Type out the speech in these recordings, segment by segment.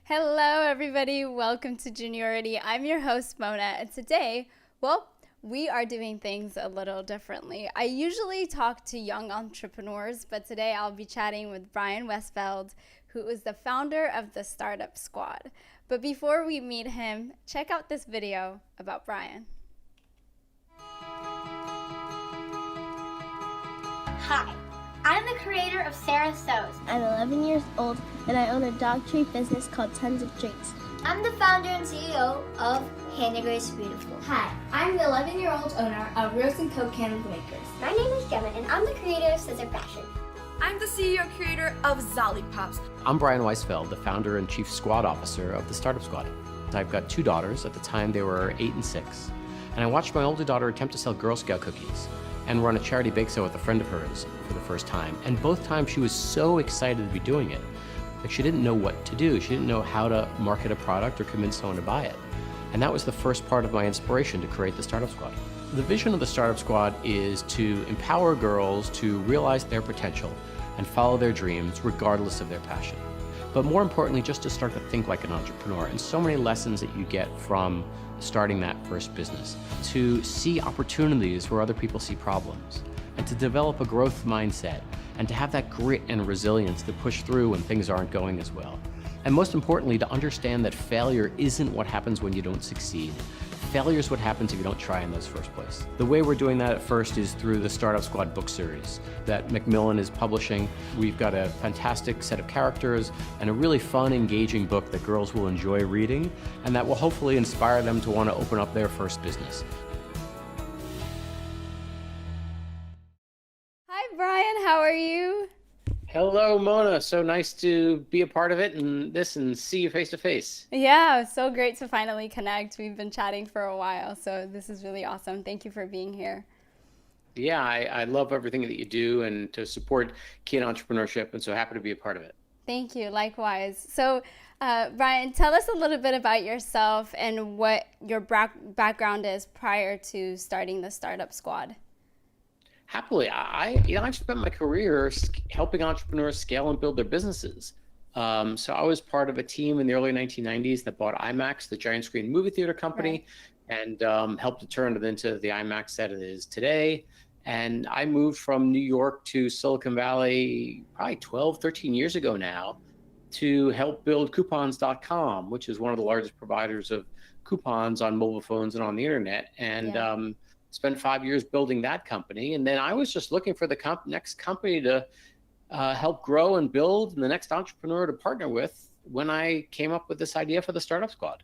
Hello, everybody. Welcome to Juniority. I'm your host, Mona, and today, we are doing things a little differently. I usually talk to young entrepreneurs, but today I'll be chatting with Brian Weisfeld, who is the founder of the Startup Squad. But before we meet him, check out this video about Brian. Hi, I'm the creator of Sarah Sews. I'm 11 years old and I own a dog treat business called Tons of Treats. I'm the founder and CEO of Hannah Grace Beautiful. Hi, I'm the 11-year-old owner of Rose & Coke Candle Makers. My name is Gemma and I'm the creator of Scissor Fashion. I'm the CEO and creator of Zolly Pops. I'm Brian Weisfeld, the founder and chief squad officer of the Startup Squad. I've got two daughters. At the time, they were 8 and 6. And I watched my older daughter attempt to sell Girl Scout cookies and run a charity bake sale with a friend of hers for the first time. And both times she was so excited to be doing it. Like, she didn't know what to do. She didn't know how to market a product or convince someone to buy it. And that was the first part of my inspiration to create the Startup Squad. The vision of the Startup Squad is to empower girls to realize their potential and follow their dreams regardless of their passion. But more importantly, just to start to think like an entrepreneur. And so many lessons that you get from starting that first business. To see opportunities where other people see problems. And to develop a growth mindset. And to have that grit and resilience to push through when things aren't going as well. And most importantly, to understand that failure isn't what happens when you don't succeed. Failure is what happens if you don't try in those first place. The way we're doing that at first is through the Startup Squad book series that Macmillan is publishing. We've got a fantastic set of characters and a really fun, engaging book that girls will enjoy reading and that will hopefully inspire them to want to open up their first business. Hi, Brian. How are you? Hello, Mona. So nice to be a part of it and see you face to face. Yeah, so great to finally connect. We've been chatting for a while, so this is really awesome. Thank you for being here. Yeah, I love everything that you do and to support kid entrepreneurship, and so happy to be a part of it. Thank you. Likewise. So, Brian, tell us a little bit about yourself and what your background is prior to starting the Startup Squad. Happily, I've spent my career helping entrepreneurs scale and build their businesses. So I was part of a team in the early 1990s that bought IMAX, the giant screen movie theater company, right, and helped to turn it into the IMAX that it is today. And I moved from New York to Silicon Valley probably 12, 13 years ago now to help build coupons.com, which is one of the largest providers of coupons on mobile phones and on the internet. And spent 5 years building that company. And then I was just looking for the next company to help grow and build and the next entrepreneur to partner with when I came up with this idea for the Startup Squad.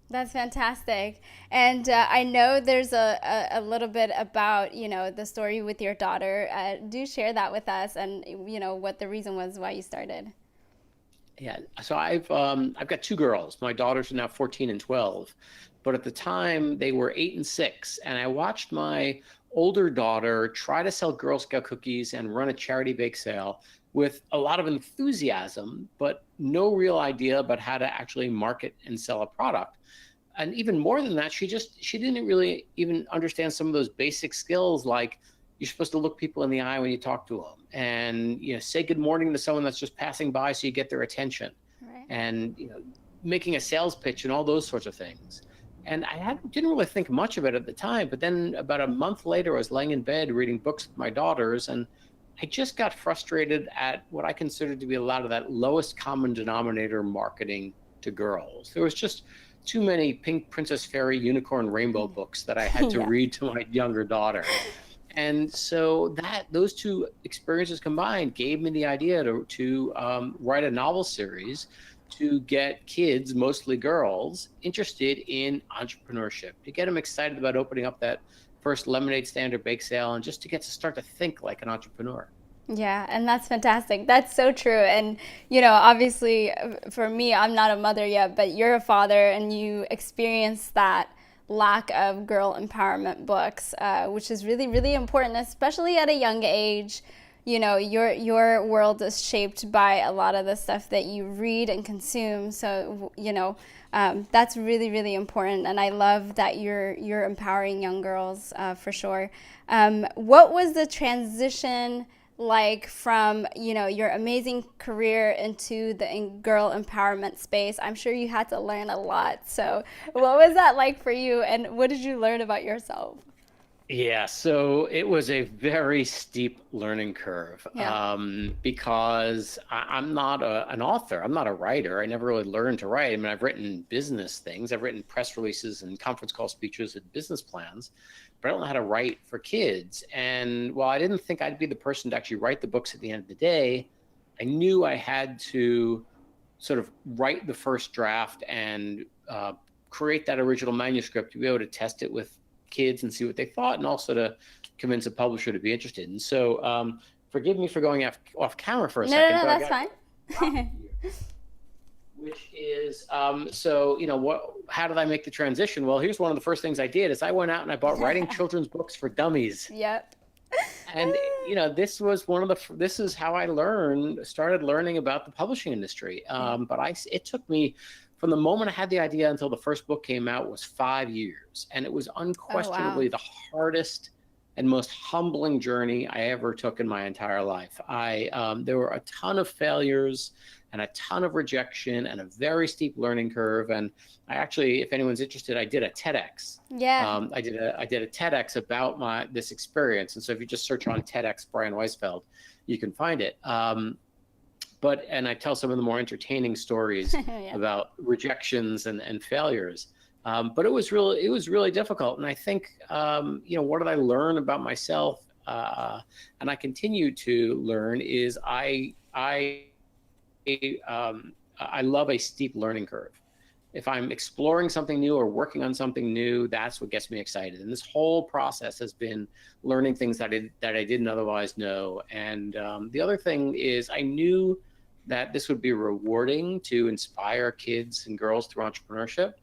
That's fantastic. And I know there's a little bit about, the story with your daughter. Do share that with us and, what the reason was why you started. Yeah, so I've got two girls. My daughters are now 14 and 12. But at the time, they were 8 and 6. And I watched my older daughter try to sell Girl Scout cookies and run a charity bake sale with a lot of enthusiasm, but no real idea about how to actually market and sell a product. And even more than that, she didn't really even understand some of those basic skills, like you're supposed to look people in the eye when you talk to them and, say good morning to someone that's just passing by so you get their attention. Right. And, making a sales pitch and all those sorts of things. And I didn't really think much of it at the time, but then about a month later, I was laying in bed reading books with my daughters, and I just got frustrated at what I considered to be a lot of that lowest common denominator marketing to girls. There was just too many Pink Princess Fairy Unicorn Rainbow books that I had to read to my younger daughter. And so those two experiences combined gave me the idea to write a novel series to get kids, mostly girls, interested in entrepreneurship, to get them excited about opening up that first lemonade stand or bake sale, and just to get to start to think like an entrepreneur. Yeah, and that's fantastic. That's so true. And, obviously for me, I'm not a mother yet, but you're a father and you experienced that lack of girl empowerment books, which is really, really important, especially at a young age. Your world is shaped by a lot of the stuff that you read and consume. So, that's really, really important. And I love that you're empowering young girls for sure. What was the transition like from, your amazing career into the girl empowerment space? I'm sure you had to learn a lot. So, what was that like for you, and what did you learn about yourself? Yeah, so it was a very steep learning curve Yeah. because I'm not an author. I'm not a writer. I never really learned to write. I mean, I've written business things. I've written press releases and conference call speeches and business plans, but I don't know how to write for kids. And while I didn't think I'd be the person to actually write the books at the end of the day, I knew I had to sort of write the first draft and create that original manuscript to be able to test it with kids and see what they thought, and also to convince a publisher to be interested. And so, forgive me for going off camera for a No, no, second, no, but I that's got fine. which is so how did I make the transition? Well, here's one of the first things I did is I went out and I bought writing children's books for dummies. Yep. And this was this is how I started learning about the publishing industry. But it took me from the moment I had the idea until the first book came out was 5 years, and it was unquestionably the hardest and most humbling journey I ever took in my entire life. There were a ton of failures and a ton of rejection and a very steep learning curve. And I actually, if anyone's interested, I did a TEDx. Yeah. I did a TEDx about this experience. And so if you just search on TEDx Brian Weisfeld, you can find it. And I tell some of the more entertaining stories Yeah. about rejections and failures. But it was really difficult. And I think, what did I learn about myself? And I continue to learn is I love a steep learning curve. If I'm exploring something new or working on something new, that's what gets me excited. And this whole process has been learning things that I didn't otherwise know. And the other thing is I knew that this would be rewarding to inspire kids and girls through entrepreneurship,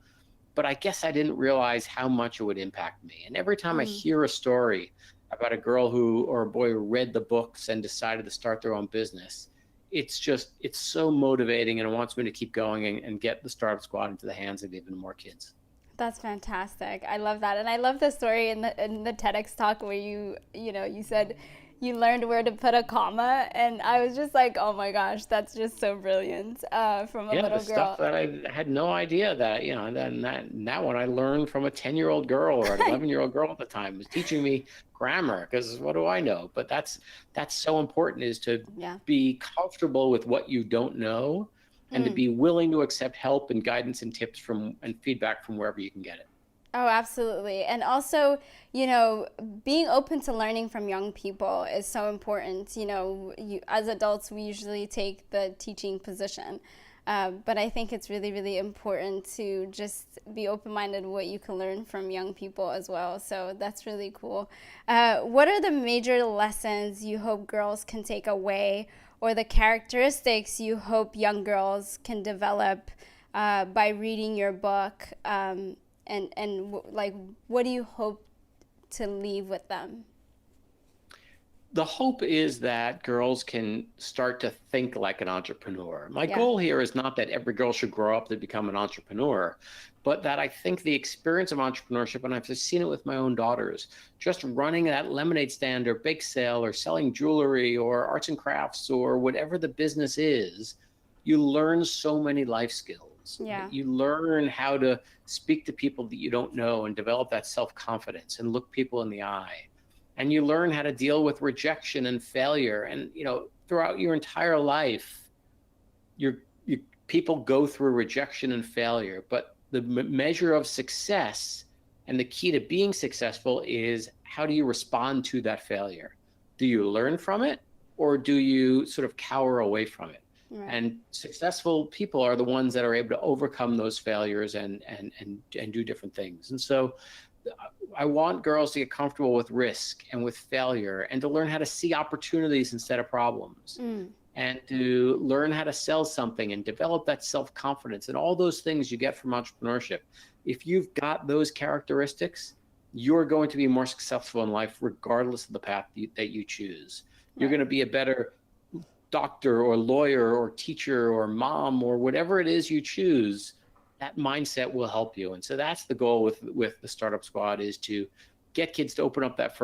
but I guess I didn't realize how much it would impact me. And every time I hear a story about a girl or a boy who read the books and decided to start their own business, it's so motivating, and it wants me to keep going and get the Startup Squad into the hands of even more kids. That's fantastic. I love that. And I love the story in the TEDx talk where you said you learned where to put a comma, and I was just like, oh my gosh, that's just so brilliant from a little girl. Stuff that I had no idea that, and then that one I learned from a 10-year-old girl or an 11-year-old girl at the time was teaching me grammar, because what do I know? But that's so important, is to be comfortable with what you don't know, and to be willing to accept help and guidance and tips and feedback from wherever you can get it. Oh, absolutely. And also, being open to learning from young people is so important. As adults, we usually take the teaching position. But I think it's really, really important to just be open-minded what you can learn from young people as well. So that's really cool. What are the major lessons you hope girls can take away, or the characteristics you hope young girls can develop by reading your book? And what do you hope to leave with them? The hope is that girls can start to think like an entrepreneur. My goal here is not that every girl should grow up to become an entrepreneur, but that I think the experience of entrepreneurship, and I've just seen it with my own daughters, just running that lemonade stand or bake sale or selling jewelry or arts and crafts or whatever the business is, you learn so many life skills. Yeah. You learn how to speak to people that you don't know and develop that self-confidence and look people in the eye. And you learn how to deal with rejection and failure. And, throughout your entire life, people go through rejection and failure. But the measure of success and the key to being successful is, how do you respond to that failure? Do you learn from it, or do you sort of cower away from it? Right. And successful people are the ones that are able to overcome those failures and do different things. And so I want girls to get comfortable with risk and with failure, and to learn how to see opportunities instead of problems, and to learn how to sell something and develop that self-confidence and all those things you get from entrepreneurship. If you've got those characteristics, you're going to be more successful in life regardless of the path that you choose. Right. You're going to be a better doctor or lawyer or teacher or mom or whatever it is you choose. That mindset will help you. And so that's the goal with the Startup Squad, is to get kids to open up that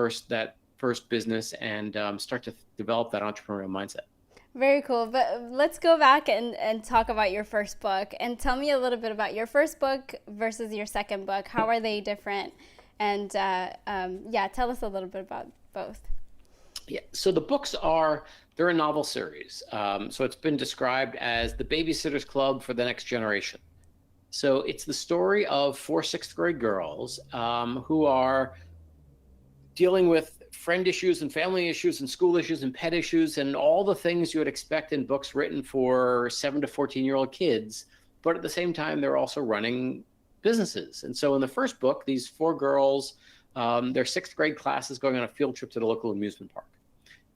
first business and start to develop that entrepreneurial mindset. Very cool. But let's go back and talk about your first book, and tell me a little bit about your first book versus your second book. How are they different? And yeah, tell us a little bit about both. Yeah, so the books they're a novel series. So it's been described as the Babysitter's Club for the next generation. So it's the story of 4 6th grade girls who are dealing with friend issues and family issues and school issues and pet issues and all the things you would expect in books written for 7 to 14-year-old kids. But at the same time, they're also running businesses. And so in the first book, these 4 girls, their 6th grade class is going on a field trip to the local amusement park.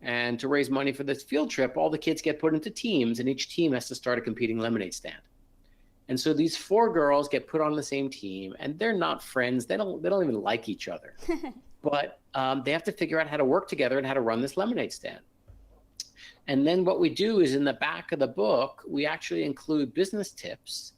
And to raise money for this field trip, all the kids get put into teams, and each team has to start a competing lemonade stand. And so these 4 girls get put on the same team, and they're not friends. They don't even like each other. But they have to figure out how to work together and how to run this lemonade stand. And then what we do is in the back of the book, we actually include business tips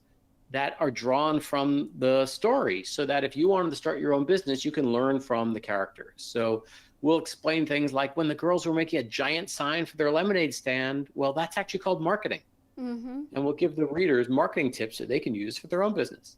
that are drawn from the story, so that if you wanted to start your own business, you can learn from the characters. So we'll explain things like when the girls were making a giant sign for their lemonade stand, well, that's actually called marketing. Mm-hmm. And we'll give the readers marketing tips that they can use for their own business.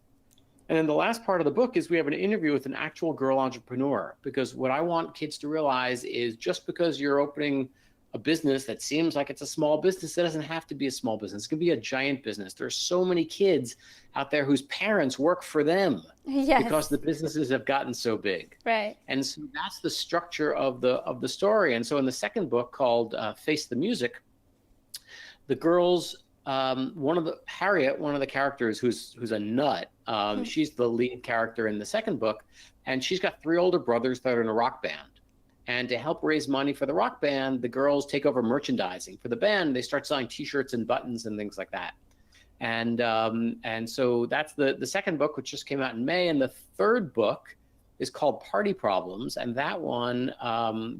And then the last part of the book is we have an interview with an actual girl entrepreneur, because what I want kids to realize is just because you're opening a business that seems like it's a small business, it doesn't have to be a small business. It can be a giant business. There's so many kids out there whose parents work for them because the businesses have gotten so big. Right. And so that's the structure of the story. And so in the second book called Face the Music, the girls, Harriet, one of the characters who's a nut, she's the lead character in the second book, and she's got 3 older brothers that are in a rock band. And to help raise money for the rock band, the girls take over merchandising for the band. They start selling T-shirts and buttons and things like that. And so that's the second book, which just came out in May. And the third book is called Party Problems, and that one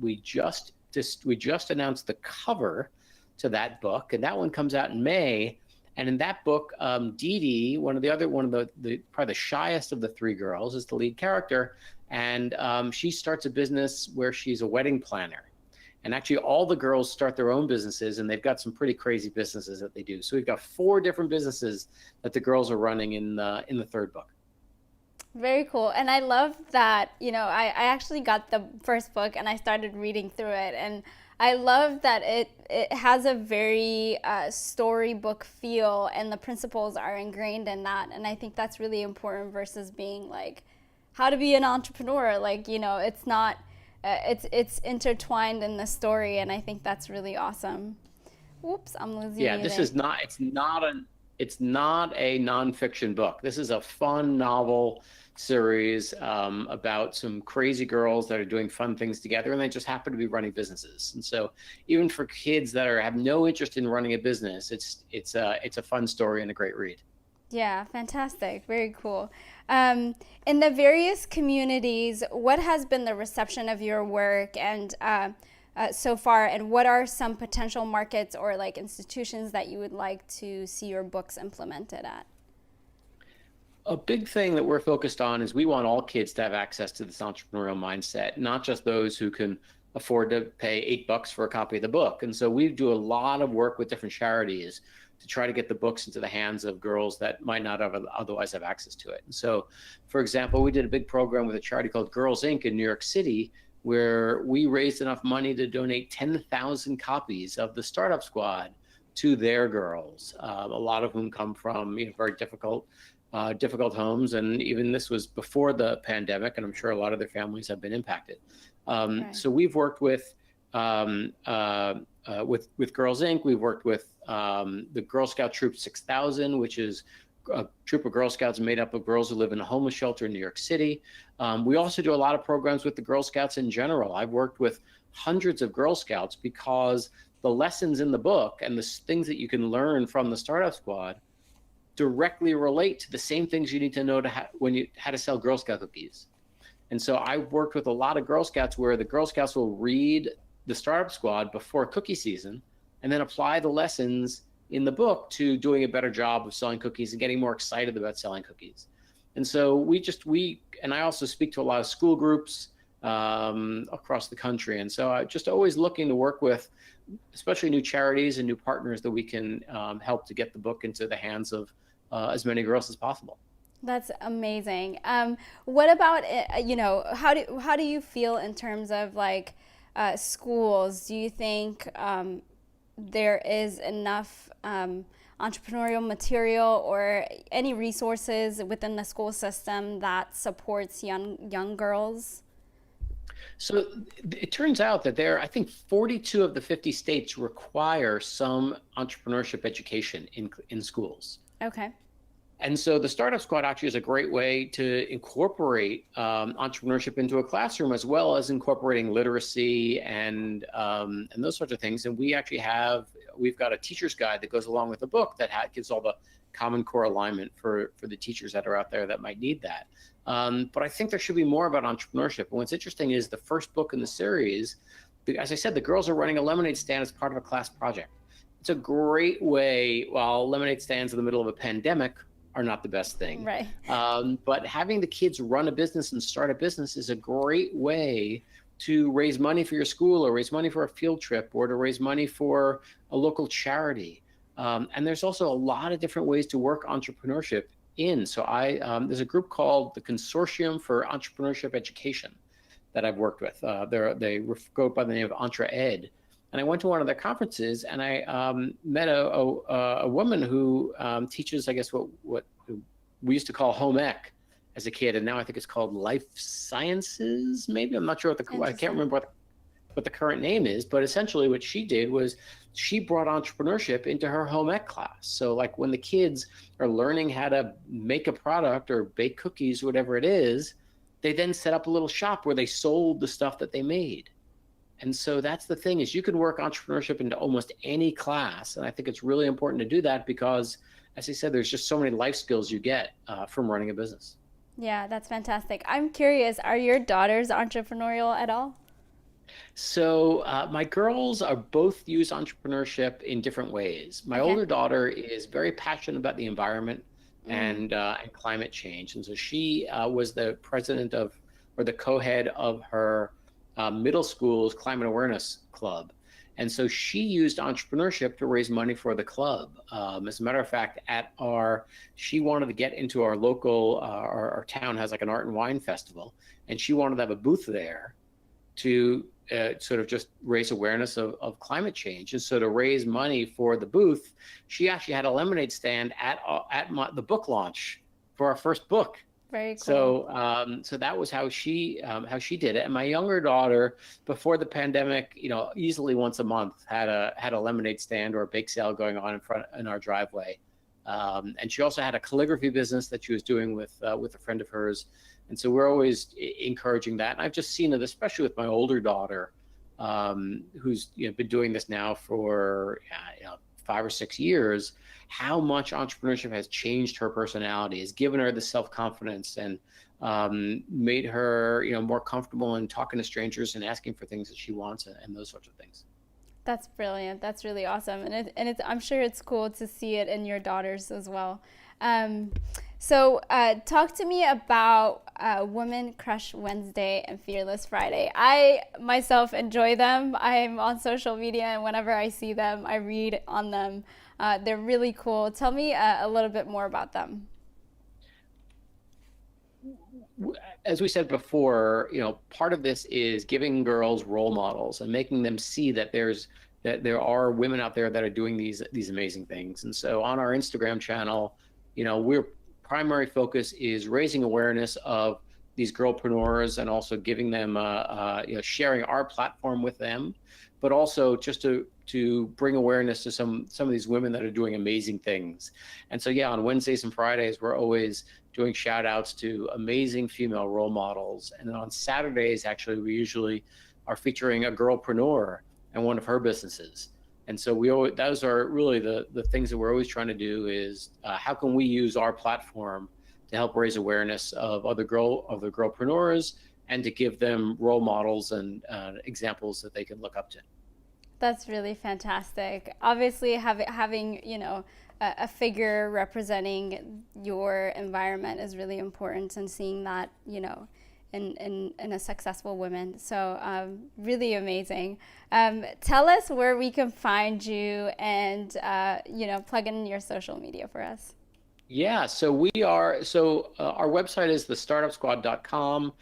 we just announced the cover to that book, and that one comes out in May. And in that book, Dee Dee, one of the probably the shyest of the 3 girls, is the lead character. And she starts a business where she's a wedding planner. And actually all the girls start their own businesses, and they've got some pretty crazy businesses that they do. So we've got 4 different businesses that the girls are running in the third book. Very cool. And I love that, I actually got the first book and I started reading through it. And I love that it has a very storybook feel, and the principles are ingrained in that. And I think that's really important versus being like, how to be an entrepreneur. Like, it's not, it's intertwined in the story. And I think that's really awesome. Oops, I'm losing you. Yeah, it's not a nonfiction book. This is a fun novel series about some crazy girls that are doing fun things together, and they just happen to be running businesses. And so even for kids that have no interest in running a business, it's a fun story and a great read. Yeah, fantastic. Very cool. In the various communities, what has been the reception of your work and so far, and what are some potential markets or like institutions that you would like to see your books implemented at? A big thing that we're focused on is we want all kids to have access to this entrepreneurial mindset, not just those who can afford to pay $8 for a copy of the book. And so we do a lot of work with different charities to try to get the books into the hands of girls that might not otherwise have access to it. And so, for example, we did a big program with a charity called Girls Inc. in New York City, where we raised enough money to donate 10,000 copies of the Startup Squad to their girls, a lot of whom come from very difficult homes. And even this was before the pandemic, and I'm sure a lot of their families have been impacted. So we've worked with Girls Inc. We've worked with the Girl Scout Troop 6000, which is a troop of Girl Scouts made up of girls who live in a homeless shelter in New York City. We also do a lot of programs with the Girl Scouts in general. I've worked with hundreds of Girl Scouts because the lessons in the book and the things that you can learn from the Startup Squad directly relate to the same things you need to know how to sell Girl Scout cookies. And so I've worked with a lot of Girl Scouts where the Girl Scouts will read the Startup Squad before cookie season and then apply the lessons in the book to doing a better job of selling cookies and getting more excited about selling cookies. And so I also speak to a lot of school groups across the country. And so I'm just always looking to work with, especially new charities and new partners that we can help to get the book into the hands of as many girls as possible. That's amazing. What about, how do you feel in terms of like schools? Do you think there is enough entrepreneurial material or any resources within the school system that supports young girls? So it turns out that I think 42 of the 50 states require some entrepreneurship education in schools. Okay. And so the Startup Squad actually is a great way to incorporate entrepreneurship into a classroom, as well as incorporating literacy and those sorts of things. And we've got a teacher's guide that goes along with the book that gives all the Common Core alignment for the teachers that are out there that might need that. But I think there should be more about entrepreneurship. And what's interesting is the first book in the series, as I said, the girls are running a lemonade stand as part of a class project. It's a great way, while lemonade stands in the middle of a pandemic are not the best thing. Right. But having the kids run a business and start a business is a great way to raise money for your school, or raise money for a field trip, or to raise money for a local charity. And there's also a lot of different ways to work entrepreneurship in. So there's a group called the Consortium for Entrepreneurship Education that I've worked with. They go by the name of EntreEd. And I went to one of their conferences, and I met a woman who teaches, I guess, what we used to call home ec as a kid, and now I think it's called life sciences. Maybe, I'm not sure I can't remember what the current name is. But essentially, what she did was she brought entrepreneurship into her home ec class. So, like when the kids are learning how to make a product or bake cookies, whatever it is, they then set up a little shop where they sold the stuff that they made. And so that's the thing, is you can work entrepreneurship into almost any class. And I think it's really important to do that because, as I said, there's just so many life skills you get from running a business. Yeah, that's fantastic. I'm curious, are your daughters entrepreneurial at all? So my girls are both use entrepreneurship in different ways. My older daughter is very passionate about the environment and climate change. And so she was the president of, or the co-head of her middle school's climate awareness club. And so she used entrepreneurship to raise money for the club. As a matter of fact, she wanted to get into our local, our town has like an art and wine festival, and she wanted to have a booth there to sort of just raise awareness of climate change. And so to raise money for the booth, she actually had a lemonade stand at the book launch for our first book. Very cool. So that was how she did it. And my younger daughter, before the pandemic, easily once a month had a lemonade stand or a bake sale going on in our driveway. And she also had a calligraphy business that she was doing with a friend of hers. And so we're always encouraging that. And I've just seen it, especially with my older daughter, who's been doing this now for 5 or 6 years, how much entrepreneurship has changed her personality, has given her the self-confidence, and made her more comfortable in talking to strangers and asking for things that she wants and those sorts of things. That's brilliant. That's really awesome. And I'm sure it's cool to see it in your daughters as well. So talk to me about Women Crush Wednesday and Fearless Friday. I myself enjoy them. I'm on social media, and whenever I see them, I read on them. They're really cool. Tell me a little bit more about them. As we said before, part of this is giving girls role models and making them see that there are women out there that are doing these amazing things. And so on our Instagram channel, we're primary focus is raising awareness of these girlpreneurs and also giving them, sharing our platform with them, but also just to bring awareness to some of these women that are doing amazing things. And so, on Wednesdays and Fridays, we're always doing shout outs to amazing female role models. And then on Saturdays, actually, we usually are featuring a girlpreneur and one of her businesses. And so those are really the things that we're always trying to do is how can we use our platform to help raise awareness of other girlpreneurs and to give them role models and examples that they can look up to. That's really fantastic. Obviously, having a figure representing your environment is really important, and seeing that in a successful woman. So really amazing. Tell us where we can find you and, plug in your social media for us. Yeah, so our website is thestartupsquad.com.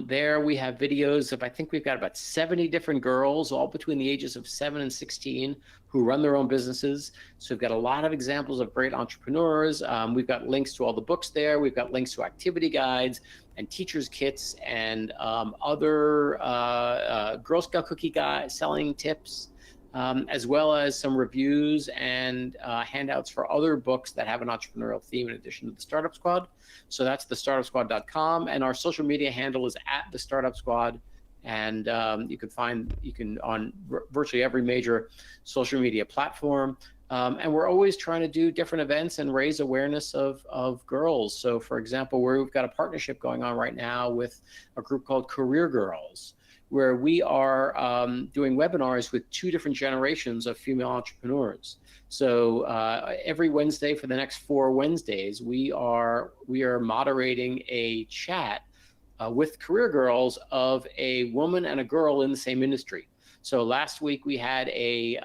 There we have videos of, I think we've got about 70 different girls, all between the ages of 7 and 16, who run their own businesses. So we've got a lot of examples of great entrepreneurs. We've got links to all the books there. We've got links to activity guides and teachers' kits and other Girl Scout cookie selling tips. As well as some reviews and handouts for other books that have an entrepreneurial theme in addition to the Startup Squad. So that's thestartupsquad.com, and our social media handle is at the Startup Squad. And you can on virtually every major social media platform. And we're always trying to do different events and raise awareness of girls. So, for example, we've got a partnership going on right now with a group called Career Girls, where we are doing webinars with 2 different generations of female entrepreneurs. So every Wednesday for the next 4 Wednesdays, we are moderating a chat with career girls of a woman and a girl in the same industry. So last week we had a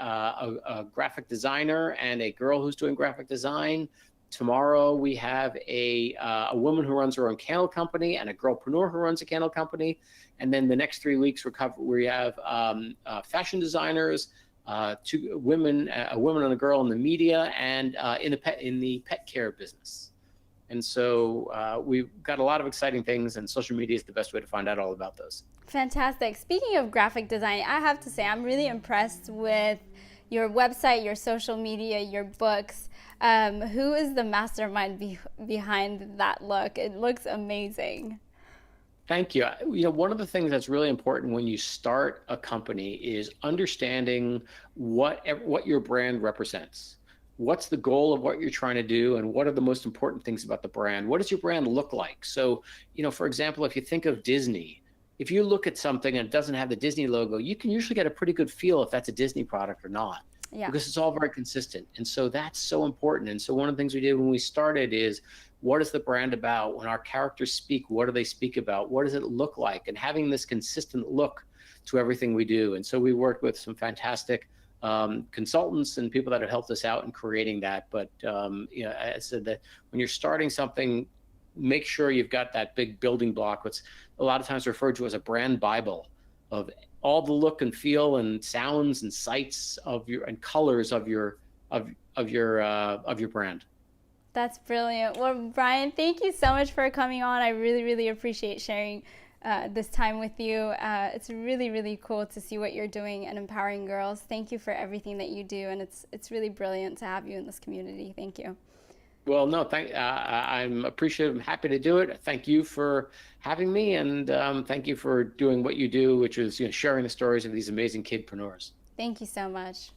graphic designer and a girl who's doing graphic design. Tomorrow we have a woman who runs her own candle company and a girlpreneur who runs a candle company. And then the next 3 weeks we have fashion designers, 2 women, a woman and a girl in the media, and in the pet care business. And so we've got a lot of exciting things, and social media is the best way to find out all about those. Fantastic. Speaking of graphic design, I have to say I'm really impressed with your website, your social media, your books. Who is the mastermind behind that look? It looks amazing. Thank you. One of the things that's really important when you start a company is understanding what your brand represents. What's the goal of what you're trying to do, and what are the most important things about the brand? What does your brand look like? So, for example, if you think of Disney, if you look at something and it doesn't have the Disney logo, you can usually get a pretty good feel if that's a Disney product or not. Yeah. Because it's all very consistent. And so that's so important. And so one of the things we did when we started is, what is the brand about? When our characters speak, what do they speak about? What does it look like? And having this consistent look to everything we do. And so we worked with some fantastic consultants and people that have helped us out in creating that. But I said that when you're starting something, make sure you've got that big building block, what's a lot of times referred to as a brand Bible, of all the look and feel and sounds and sights and colors of your brand. That's brilliant. Well, Brian, thank you so much for coming on. I really, really appreciate sharing this time with you. It's really, really cool to see what you're doing and empowering girls. Thank you for everything that you do, and it's really brilliant to have you in this community. Thank you. Well, no, I'm appreciative. I'm happy to do it. Thank you for having me, and thank you for doing what you do, which is sharing the stories of these amazing kidpreneurs. Thank you so much.